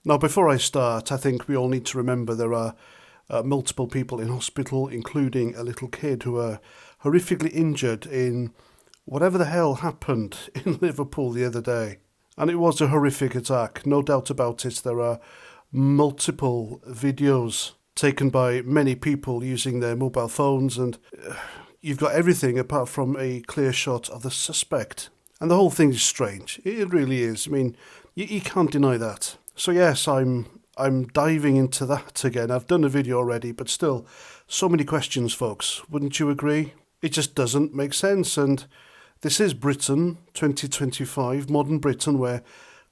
Now, before I start, I think we all need to remember there are multiple people in hospital, including a little kid who are horrifically injured in whatever the hell happened in Liverpool the other day. And it was a horrific attack, no doubt about it. There are multiple videos taken by many people using their mobile phones, and you've got everything apart from a clear shot of the suspect. And the whole thing is strange. It really is. I mean, you can't deny that. So yes, I'm diving into that again. I've done a video already, but still, so many questions, folks. Wouldn't you agree? It just doesn't make sense. And this is Britain, 2025, modern Britain, where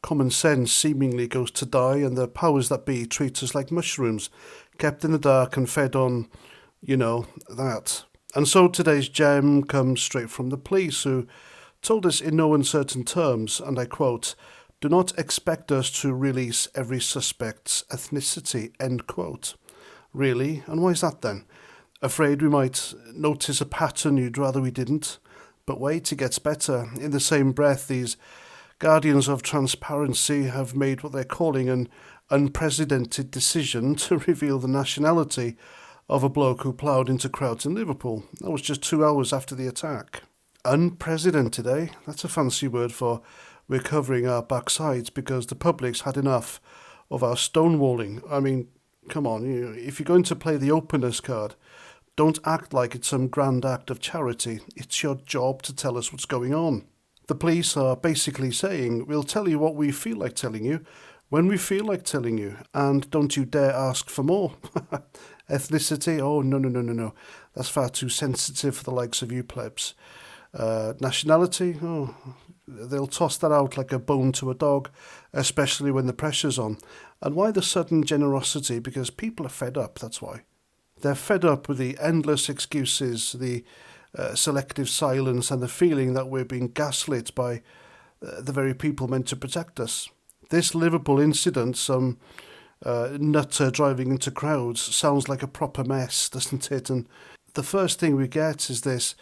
common sense seemingly goes to die and the powers that be treat us like mushrooms, kept in the dark and fed on, that. And so today's gem comes straight from the police, who told us in no uncertain terms, and I quote, "Do not expect us to release every suspect's ethnicity," end quote. Really? And why is that then? Afraid we might notice a pattern you'd rather we didn't? But wait, it gets better. In the same breath, these guardians of transparency have made what they're calling an unprecedented decision to reveal the nationality of a bloke who ploughed into crowds in Liverpool. That was just 2 hours after the attack. Unprecedented, eh? That's a fancy word for we're covering our backsides because the public's had enough of our stonewalling. I mean, come on, if you're going to play the openness card, don't act like it's some grand act of charity. It's your job to tell us what's going on. The police are basically saying, we'll tell you what we feel like telling you, when we feel like telling you, and don't you dare ask for more. Ethnicity? Oh, no. That's far too sensitive for the likes of you plebs. Nationality? Oh, they'll toss that out like a bone to a dog, especially when the pressure's on. And why the sudden generosity? Because people are fed up, that's why. They're fed up with the endless excuses, the selective silence, and the feeling that we're being gaslit by the very people meant to protect us. This Liverpool incident, some nutter driving into crowds, sounds like a proper mess, doesn't it? And the first thing we get is this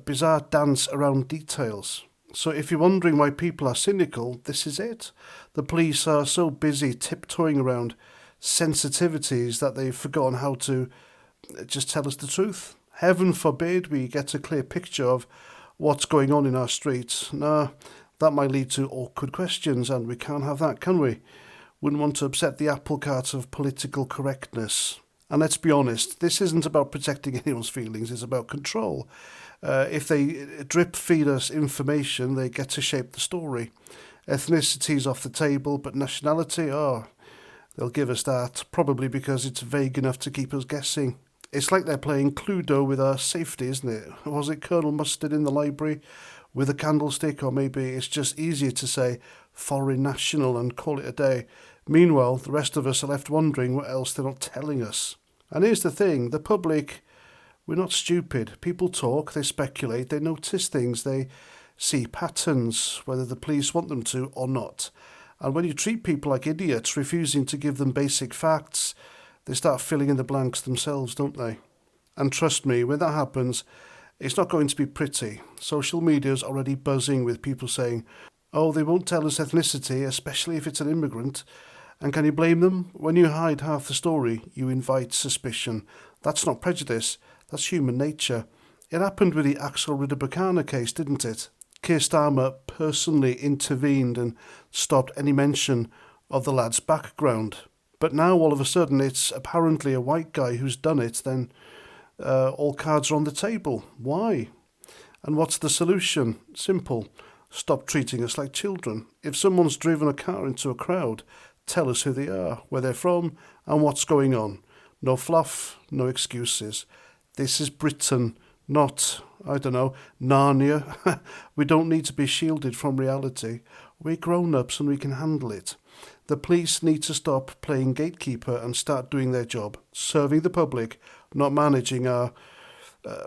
bizarre dance around details. So if you're wondering why people are cynical, this is it. The police are so busy tiptoeing around sensitivities that they've forgotten how to just tell us the truth. Heaven forbid we get a clear picture of what's going on in our streets. Nah, that might lead to awkward questions, and we can't have that, can we? Wouldn't want to upset the apple cart of political correctness. And let's be honest, this isn't about protecting anyone's feelings, it's about control. If they drip feed us information, they get to shape the story. Ethnicity's off the table, but nationality, they'll give us that, probably because it's vague enough to keep us guessing. It's like they're playing Cluedo with our safety, isn't it? Was it Colonel Mustard in the library with a candlestick? Or maybe it's just easier to say foreign national and call it a day. Meanwhile, the rest of us are left wondering what else they're not telling us. And here's the thing, the public, we're not stupid. People talk, they speculate, they notice things, they see patterns, whether the police want them to or not. And when you treat people like idiots, refusing to give them basic facts, they start filling in the blanks themselves, don't they? And trust me, when that happens, it's not going to be pretty. Social media's already buzzing with people saying, oh, they won't tell us ethnicity, especially if it's an immigrant. And can you blame them? When you hide half the story, you invite suspicion. That's not prejudice, that's human nature. It happened with the Axel Ritter case, didn't it? Keir Starmer personally intervened and stopped any mention of the lad's background. But now all of a sudden it's apparently a white guy who's done it, then all cards are on the table. Why? And what's the solution? Simple. Stop treating us like children. If someone's driven a car into a crowd, tell us who they are, where they're from, and what's going on. No fluff, no excuses. This is Britain, not, Narnia. We don't need to be shielded from reality. We're grown-ups and we can handle it. The police need to stop playing gatekeeper and start doing their job, serving the public, not managing our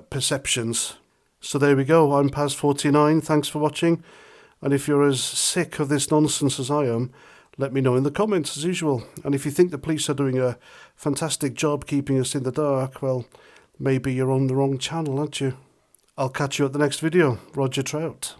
perceptions. So there we go, I'm Paz49, thanks for watching. And if you're as sick of this nonsense as I am, let me know in the comments as usual. And if you think the police are doing a fantastic job keeping us in the dark, well, maybe you're on the wrong channel, aren't you? I'll catch you at the next video. Roger Trout.